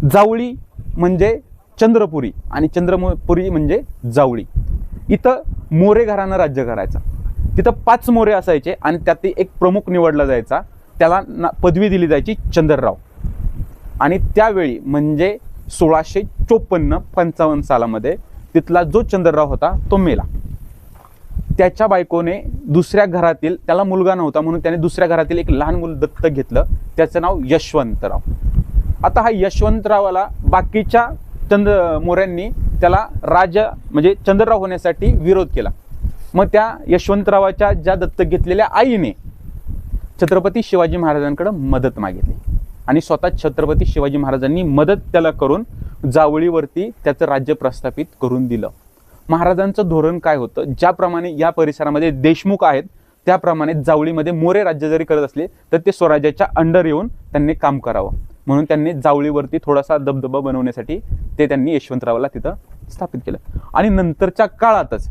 जावळी म्हणजे चंद्रपुरी आणि चंद्रपुरी म्हणजे जावळी. इथं मोरे घराणं राज्य करायचं. तिथं 5 मोरे असायचे आणि त्यात एक प्रमुख निवडला जायचा, त्याला पदवी दिली जायची चंद्रराव. आणि त्यावेळी म्हणजे 1654-55 सालामध्ये तिथला जो चंद्रराव होता तो मेला. त्याच्या बायकोने दुसऱ्या घरातील, त्याला मुलगा नव्हता म्हणून त्याने दुसऱ्या घरातील एक लहान मूल दत्तक घेतलं, त्याचं नाव यशवंतराव. आता हा यशवंतरावाला बाकीच्या मोऱ्यांनी त्याला राजा म्हणजे चंद्रराव होण्यासाठी विरोध केला. मग त्या यशवंतरावाच्या ज्या दत्तक घेतलेल्या आईने छत्रपती शिवाजी महाराजांकडे मदत मागितली आणि स्वतः छत्रपती शिवाजी महाराजांनी मदत त्याला करून जावळीवरती त्याचं राज्य प्रस्थापित करून दिलं. महाराजांचं धोरण काय होतं, ज्याप्रमाणे या परिसरामध्ये देशमुख आहेत त्याप्रमाणे जावळीमध्ये मोरे राज्य जरी करत असले तर ते स्वराज्याच्या अंडर येऊन त्यांनी काम करावं, म्हणून त्यांनी जावळीवरती थोडासा दबदबा बनवण्यासाठी ते त्यांनी यशवंतरावाला तिथं स्थापित केलं. आणि नंतरच्या काळातच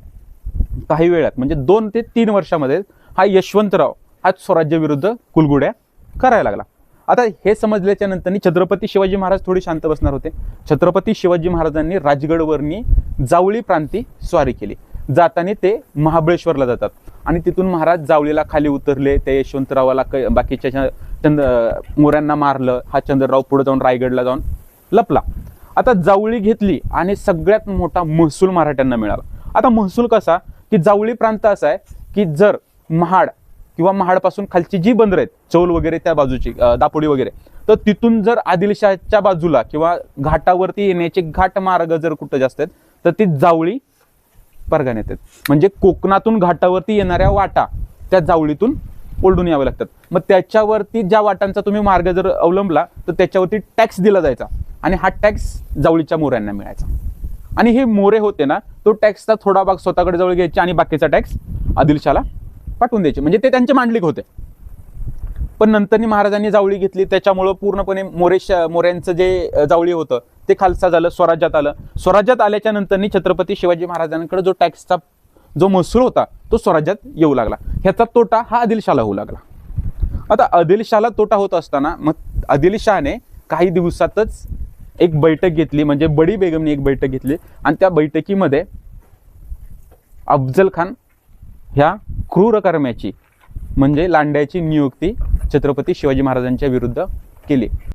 काही वेळात म्हणजे 2 ते 3 वर्षामध्ये हा यशवंतराव हा स्वराज्याविरुद्ध कुलगुड्या करायला लागला. आता हे समजल्याच्या नंतर छत्रपती शिवाजी महाराज थोडी शांत बसणार होते. छत्रपती शिवाजी महाराजांनी राजगडवरनी जावळी प्रांती स्वारी केली. जाताना ते महाबळेश्वरला जातात आणि तिथून महाराज जावळीला खाली उतरले. ते यशवंतरावाला बाकीच्या मोऱ्यांना मारलं. हा चंद्रराव पुढे जाऊन रायगडला जाऊन लपला. आता जावळी घेतली आणि सगळ्यात मोठा महसूल मराठ्यांना मिळाला. आता महसूल कसा की जावळी प्रांत असा आहे की जर महाड किंवा महाडपासून खालची जी बंदर आहेत चौल वगैरे त्या बाजूची दापोडी वगैरे, तर तिथून जर आदिलशहाच्या बाजूला किंवा घाटावरती येण्याचे घाट मार्ग जर कुठं जास्त आहेत तर ती जावळी परगण्यात आहेत. म्हणजे कोकणातून घाटावरती येणाऱ्या वाटा त्या जावळीतून ओढून याव्या लागतात. मग त्याच्यावरती ज्या वाटांचा तुम्ही मार्ग जर अवलंबला तर त्याच्यावरती टॅक्स दिला जायचा आणि हा टॅक्स जावळीच्या मोऱ्यांना मिळायचा. आणि हे मोरे होते ना, तो टॅक्सचा थोडा भाग स्वतःकडे जवळ घ्यायचे आणि बाकीचा टॅक्स आदिलशहाला पाठवून द्यायचे, म्हणजे ते त्यांचे मांडलिक होते. पण नंतरनी महाराजांनी जावळी घेतली, त्याच्यामुळं पूर्णपणे मोऱ्यांचं जे जावळी होतं ते खालसा झालं, स्वराज्यात आलं. स्वराज्यात आल्याच्या नंतरनी छत्रपती शिवाजी महाराजांकडे जो टॅक्सचा जो महसूल होता तो स्वराज्यात येऊ लागला. ह्याचा तोटा हा आदिलशहाला होऊ लागला. आता आदिलशहाला तोटा होत असताना मग आदिलशहाने काही दिवसातच एक बैठक घेतली, म्हणजे बडी बेगमने एक बैठक घेतली आणि त्या बैठकीमध्ये अफजल खान ह्या क्रूरकर्म्याची म्हणजे लांड्याची नियुक्ती छत्रपती शिवाजी महाराजांच्या विरुद्ध केली.